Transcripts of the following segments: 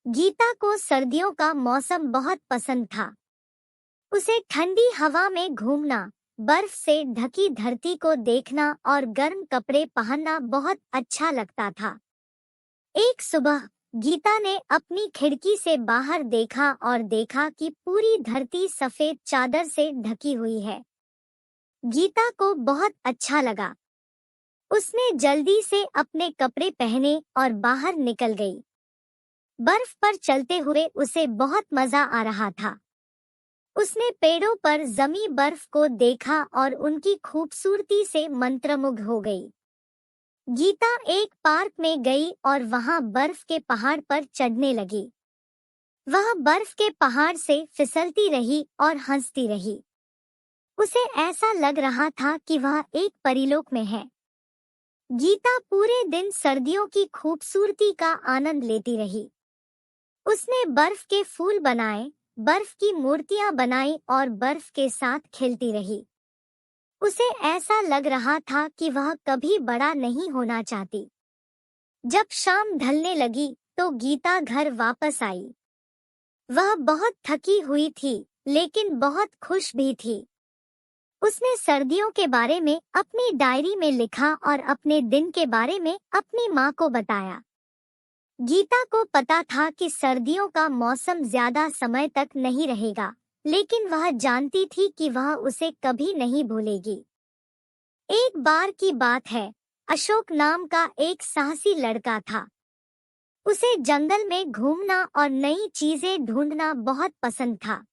गीता को सर्दियों का मौसम बहुत पसंद था। उसे ठंडी हवा में घूमना, बर्फ से ढकी धरती को देखना और गर्म कपड़े पहनना बहुत अच्छा लगता था। एक सुबह गीता ने अपनी खिड़की से बाहर देखा और देखा कि पूरी धरती सफेद चादर से ढकी हुई है। गीता को बहुत अच्छा लगा। उसने जल्दी से अपने कपड़े पहने और बाहर निकल गई। बर्फ पर चलते हुए उसे बहुत मजा आ रहा था। उसने पेड़ों पर जमी बर्फ को देखा और उनकी खूबसूरती से मंत्रमुग्ध हो गई। गीता एक पार्क में गई और वहां बर्फ के पहाड़ पर चढ़ने लगी। वह बर्फ के पहाड़ से फिसलती रही और हंसती रही। उसे ऐसा लग रहा था कि वह एक परीलोक में है। गीता पूरे दिन सर्दियों की खूबसूरती का आनंद लेती रही। उसने बर्फ के फूल बनाए, बर्फ की मूर्तियां बनाई और बर्फ के साथ खेलती रही। उसे ऐसा लग रहा था कि वह कभी बड़ा नहीं होना चाहती। जब शाम ढलने लगी तो गीता घर वापस आई। वह बहुत थकी हुई थी, लेकिन बहुत खुश भी थी। उसने सर्दियों के बारे में अपनी डायरी में लिखा और अपने दिन के बारे में अपनी माँ को बताया। गीता को पता था कि सर्दियों का मौसम ज्यादा समय तक नहीं रहेगा, लेकिन वह जानती थी कि वह उसे कभी नहीं भूलेगी। एक बार की बात है, अशोक नाम का एक साहसी लड़का था। उसे जंगल में घूमना और नई चीजें ढूंढना बहुत पसंद था।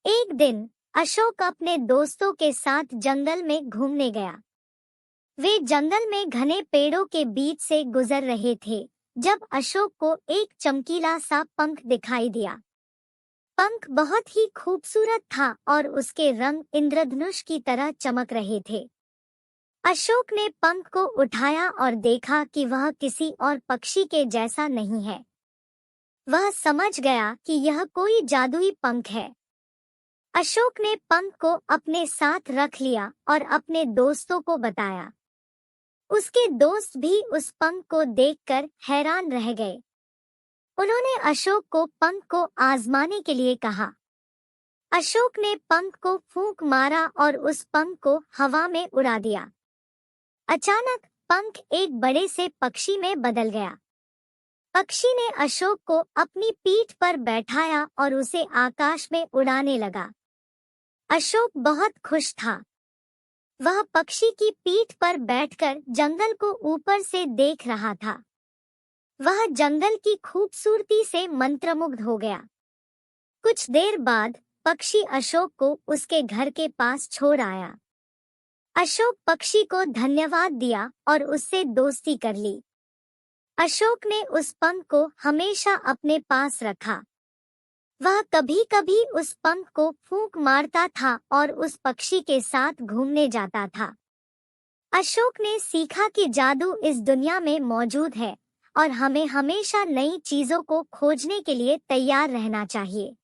एक दिन अशोक अपने दोस्तों के साथ जंगल में घूमने गया। वे जंगल में घने पेड़ों के बीच से गुजर रहे थे जब अशोक को एक चमकीला सा पंख दिखाई दिया। पंख बहुत ही खूबसूरत था और उसके रंग इंद्रधनुष की तरह चमक रहे थे। अशोक ने पंख को उठाया और देखा कि वह किसी और पक्षी के जैसा नहीं है। वह समझ गया कि यह कोई जादुई पंख है। अशोक ने पंख को अपने साथ रख लिया और अपने दोस्तों को बताया। उसके दोस्त भी उस पंख को देखकर हैरान रह गए। उन्होंने अशोक को पंख को आजमाने के लिए कहा। अशोक ने पंख को फूंक मारा और उस पंख को हवा में उड़ा दिया। अचानक पंख एक बड़े से पक्षी में बदल गया। पक्षी ने अशोक को अपनी पीठ पर बैठाया और उसे आकाश में उड़ाने लगा। अशोक बहुत खुश था। वह पक्षी की पीठ पर बैठकर जंगल को ऊपर से देख रहा था। वह जंगल की खूबसूरती से मंत्रमुग्ध हो गया। कुछ देर बाद पक्षी अशोक को उसके घर के पास छोड़ आया। अशोक पक्षी को धन्यवाद दिया और उससे दोस्ती कर ली। अशोक ने उस पंख को हमेशा अपने पास रखा। वह कभी-कभी उस पंख को फूंक मारता था और उस पक्षी के साथ घूमने जाता था। अशोक ने सीखा कि जादू इस दुनिया में मौजूद है और हमें हमेशा नई चीजों को खोजने के लिए तैयार रहना चाहिए।